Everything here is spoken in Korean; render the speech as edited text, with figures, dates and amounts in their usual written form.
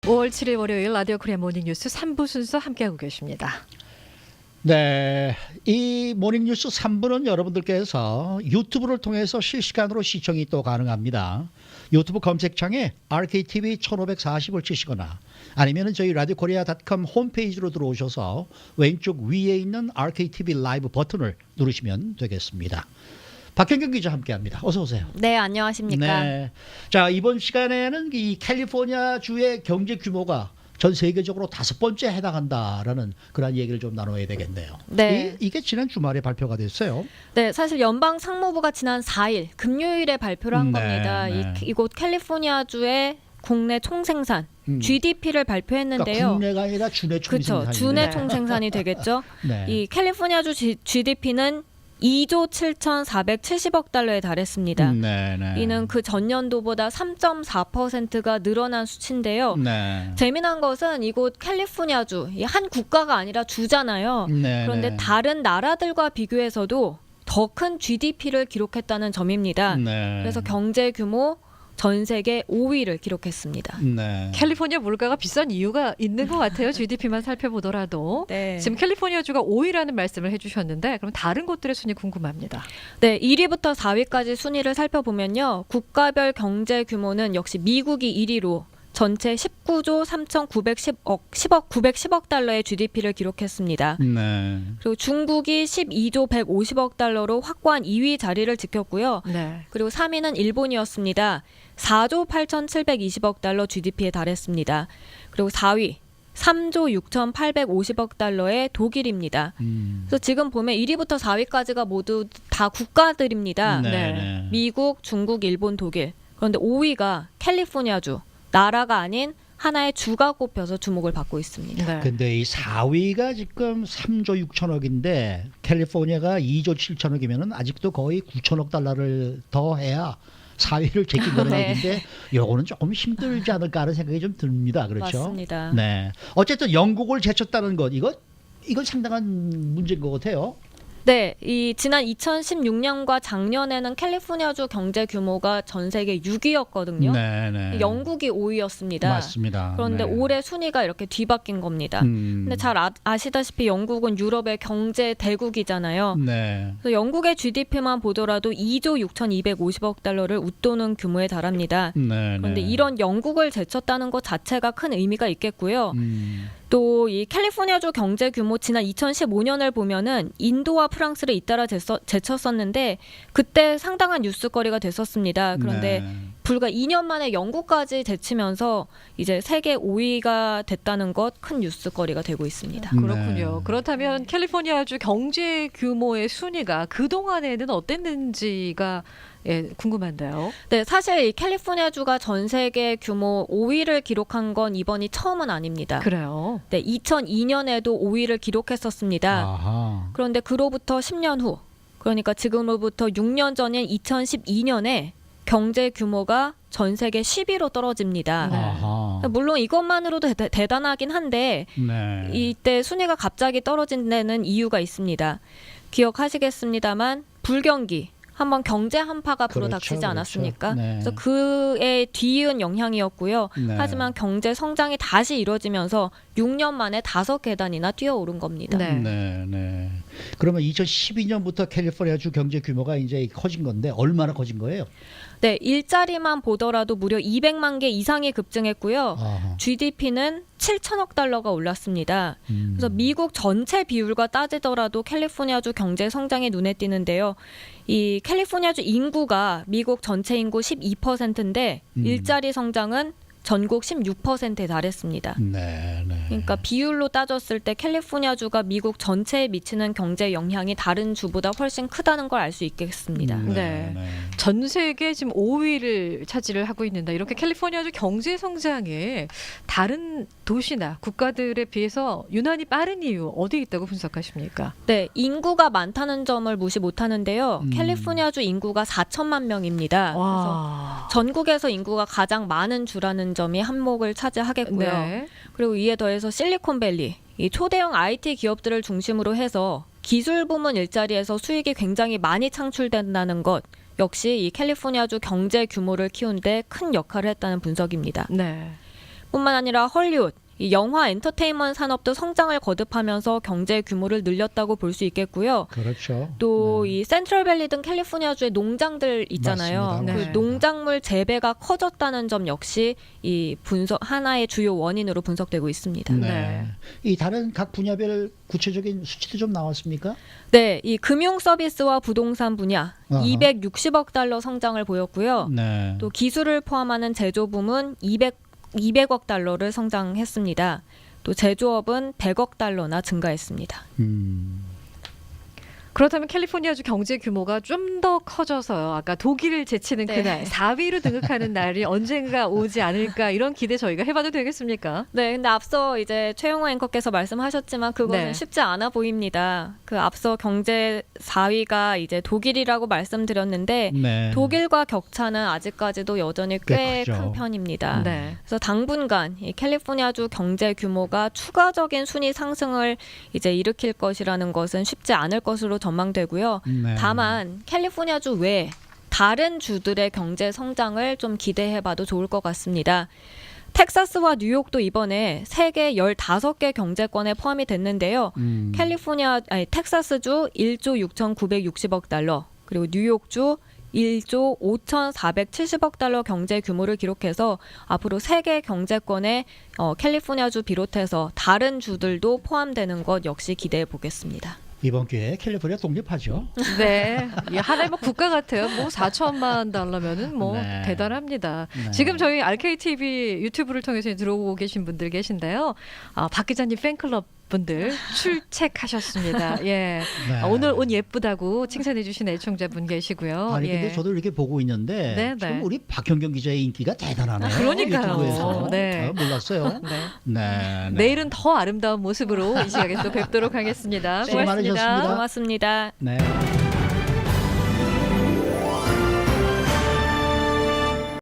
5월 7일 월요일 라디오 코리아 모닝뉴스 3부 순서 함께하고 계십니다. 네, 이 모닝뉴스 3부는 여러분들께서 유튜브를 통해서 실시간으로 시청이 또 가능합니다. 유튜브 검색창에 RKTV 1540을 치시거나 아니면 저희 라디오코리아.com 홈페이지로 들어오셔서 왼쪽 위에 있는 RKTV 라이브 버튼을 누르시면 되겠습니다. 박현경 기자 함께합니다. 어서 오세요. 네, 안녕하십니까. 네, 자 이번 시간에는 이 캘리포니아 주의 경제 규모가 전 세계적으로 5번째 해당한다라는 그런 얘기를 좀 나눠야 되겠네요. 네. 이게 지난 주말에 발표가 됐어요. 네, 사실 연방 상무부가 지난 4일 금요일에 발표를 한 겁니다. 이곳 캘리포니아주의 국내 총생산 GDP를 발표했는데요. 그러니까 국내가 아니라 주내 총생산. 그렇죠. 주내 총생산이 되겠죠. 네. 이 캘리포니아주 GDP는 2조 7,470억 달러에 달했습니다. 이는 그 전년도보다 3.4%가 늘어난 수치인데요. 네. 재미난 것은 이곳 캘리포니아주, 한 국가가 아니라 주잖아요. 그런데 다른 나라들과 비교해서도 더 큰 GDP를 기록했다는 점입니다. 그래서 경제 규모 전 세계 5위를 기록했습니다. 캘리포니아 물가가 비싼 이유가 있는 것 같아요. GDP만 살펴보더라도. 네. 지금 캘리포니아주가 5위라는 말씀을 해주셨는데 그럼 다른 곳들의 순위 궁금합니다. 네, 1위부터 4위까지 순위를 살펴보면요. 국가별 경제 규모는 역시 미국이 1위로 전체 19조 910억 달러의 GDP를 기록했습니다. 그리고 중국이 12조 150억 달러로 확고한 2위 자리를 지켰고요. 네. 그리고 3위는 일본이었습니다. 4조 8,720억 달러 GDP에 달했습니다. 그리고 4위 3조 6,850억 달러의 독일입니다. 그래서 지금 보면 1위부터 4위까지가 모두 다 국가들입니다. 네. 미국, 중국, 일본, 독일. 그런데 5위가 캘리포니아주, 나라가 아닌 하나의 주가 꼽혀서 주목을 받고 있습니다. 네. 근데 이 4위가 지금 3조 6천억인데 캘리포니아가 2조 7천억이면은 아직도 거의 9천억 달러를 더 해야 4위를 제낀다는 네. 얘기인데 요거는 조금 힘들지 않을까 하는 생각이 좀 듭니다. 그렇죠? 맞습니다. 네. 어쨌든 영국을 제쳤다는 것 이건 상당한 문제인 것 같아요. 네, 이 지난 2016년과 작년에는 캘리포니아주 경제 규모가 전 세계 6위였거든요. 네. 영국이 5위였습니다. 맞습니다. 그런데 네. 올해 순위가 이렇게 뒤바뀐 겁니다. 근데 잘 아시다시피 영국은 유럽의 경제 대국이잖아요. 네. 그래서 영국의 GDP만 보더라도 2조 6,250억 달러를 웃도는 규모에 달합니다. 그런데 이런 영국을 제쳤다는 것 자체가 큰 의미가 있겠고요. 또 이 캘리포니아주 경제 규모 지난 2015년을 보면은 인도와 프랑스를 잇따라 제쳤었는데 그때 상당한 뉴스거리가 됐었습니다. 그런데 불과 2년 만에 영국까지 제치면서 이제 세계 5위가 됐다는 것 큰 뉴스거리가 되고 있습니다. 그렇군요. 그렇다면 캘리포니아주 경제 규모의 순위가 그동안에는 어땠는지가 궁금한데요. 네, 사실 이 캘리포니아주가 전 세계 규모 5위를 기록한 건 이번이 처음은 아닙니다. 그래요. 네, 2002년에도 5위를 기록했었습니다. 아하. 그런데 그로부터 10년 후, 그러니까 지금으로부터 6년 전인 2012년에 경제 규모가 전 세계 10위로 떨어집니다. 네. 아하. 물론 이것만으로도 대단하긴 한데 네. 이때 순위가 갑자기 떨어진 데는 이유가 있습니다. 기억하시겠습니다만 불경기, 한번 경제 한파가 불어닥치지 그렇죠. 않았습니까? 네. 그래서 그에 뒤이은 영향이었고요. 네. 하지만 경제 성장이 다시 이루어지면서 6년 만에 5계단이나 뛰어오른 겁니다. 네. 그러면 2012년부터 캘리포니아주 경제 규모가 이제 커진 건데 얼마나 커진 거예요? 네, 일자리만 보더라도 무려 200만 개 이상이 급증했고요. 아하. GDP는 7천억 달러가 올랐습니다. 그래서 미국 전체 비율과 따지더라도 캘리포니아주 경제 성장이 눈에 띄는데요. 이 캘리포니아주 인구가 미국 전체 인구 12%인데 일자리 성장은 전국 16%에 달했습니다. 네. 그러니까 비율로 따졌을 때 캘리포니아주가 미국 전체에 미치는 경제 영향이 다른 주보다 훨씬 크다는 걸 알 수 있겠습니다. 네. 전 세계 지금 5위를 차지를 하고 있는다. 이렇게 캘리포니아주 경제 성장에 다른 도시나 국가들에 비해서 유난히 빠른 이유 어디에 있다고 분석하십니까? 네, 인구가 많다는 점을 무시 못하는데요. 캘리포니아주 인구가 4천만 명입니다. 그래서 와. 전국에서 인구가 가장 많은 주라는 점이 한몫을 차지하겠고요. 네. 그리고 이에 더해서 실리콘밸리, 이 초대형 IT 기업들을 중심으로 해서 기술 부문 일자리에서 수익이 굉장히 많이 창출된다는 것 역시 이 캘리포니아주 경제 규모를 키우는데 큰 역할을 했다는 분석입니다. 네. 뿐만 아니라 헐리우드, 이 영화 엔터테인먼트 산업도 성장을 거듭하면서 경제 규모를 늘렸다고 볼 수 있겠고요. 그렇죠. 또 이 센트럴밸리 등 캘리포니아주의 농장들 있잖아요. 맞습니다. 그 네. 농작물 재배가 커졌다는 점 역시 이 분석 하나의 주요 원인으로 분석되고 있습니다. 네. 네. 이 다른 각 분야별 구체적인 수치도 좀 나왔습니까? 네, 이 금융 서비스와 부동산 분야 어허. 260억 달러 성장을 보였고요. 네. 또 기술을 포함하는 제조 부문 200억 달러를 성장했습니다. 또 제조업은 100억 달러나 증가했습니다. 그렇다면 캘리포니아주 경제 규모가 좀 더 커져서요. 아까 독일을 제치는 네. 그날 4위로 등극하는 날이 언젠가 오지 않을까 이런 기대 저희가 해봐도 되겠습니까? 네, 근데 앞서 이제 최용호 앵커께서 말씀하셨지만 그것은 네. 쉽지 않아 보입니다. 그 앞서 경제 4위가 이제 독일이라고 말씀드렸는데 네. 독일과 격차는 아직까지도 여전히 꽤 꽤 크죠. 큰 편입니다. 네. 그래서 당분간 이 캘리포니아주 경제 규모가 추가적인 순위 상승을 이제 일으킬 것이라는 것은 쉽지 않을 것으로 전망되고요. 네. 다만 캘리포니아주 외에 다른 주들의 경제 성장을 좀 기대해봐도 좋을 것 같습니다. 텍사스와 뉴욕도 이번에 세계 15개 경제권에 포함이 됐는데요. 텍사스주 1조 6,960억 달러, 그리고 뉴욕주 1조 5,470억 달러 경제 규모를 기록해서 앞으로 세계 경제권에 캘리포니아주 비롯해서 다른 주들도 포함되는 것 역시 기대해 보겠습니다. 이번 기회에 캘리포니아 독립하죠. 네. 이 하나의 뭐 국가 같아요. 뭐 4천만 달러면은 뭐 네. 대단합니다. 네. 지금 저희 RKTV 유튜브를 통해서 들어오고 계신 분들 계신데요. 박 기자님 팬클럽 분들 출첵하셨습니다. 예. 네. 오늘 옷 예쁘다고 칭찬해 주신 애청자분 계시고요. 아니 근데 예. 저도 이렇게 보고 있는데 네, 네. 지금 우리 박현경 기자의 인기가 대단하네요. 그러니까요. 유튜브에서. 네. 몰랐어요. 네. 네. 네. 내일은 더 아름다운 모습으로 이 시각에 또 뵙도록 하겠습니다. 수고 고맙습니다. 많으셨습니다. 고맙습니다. 네.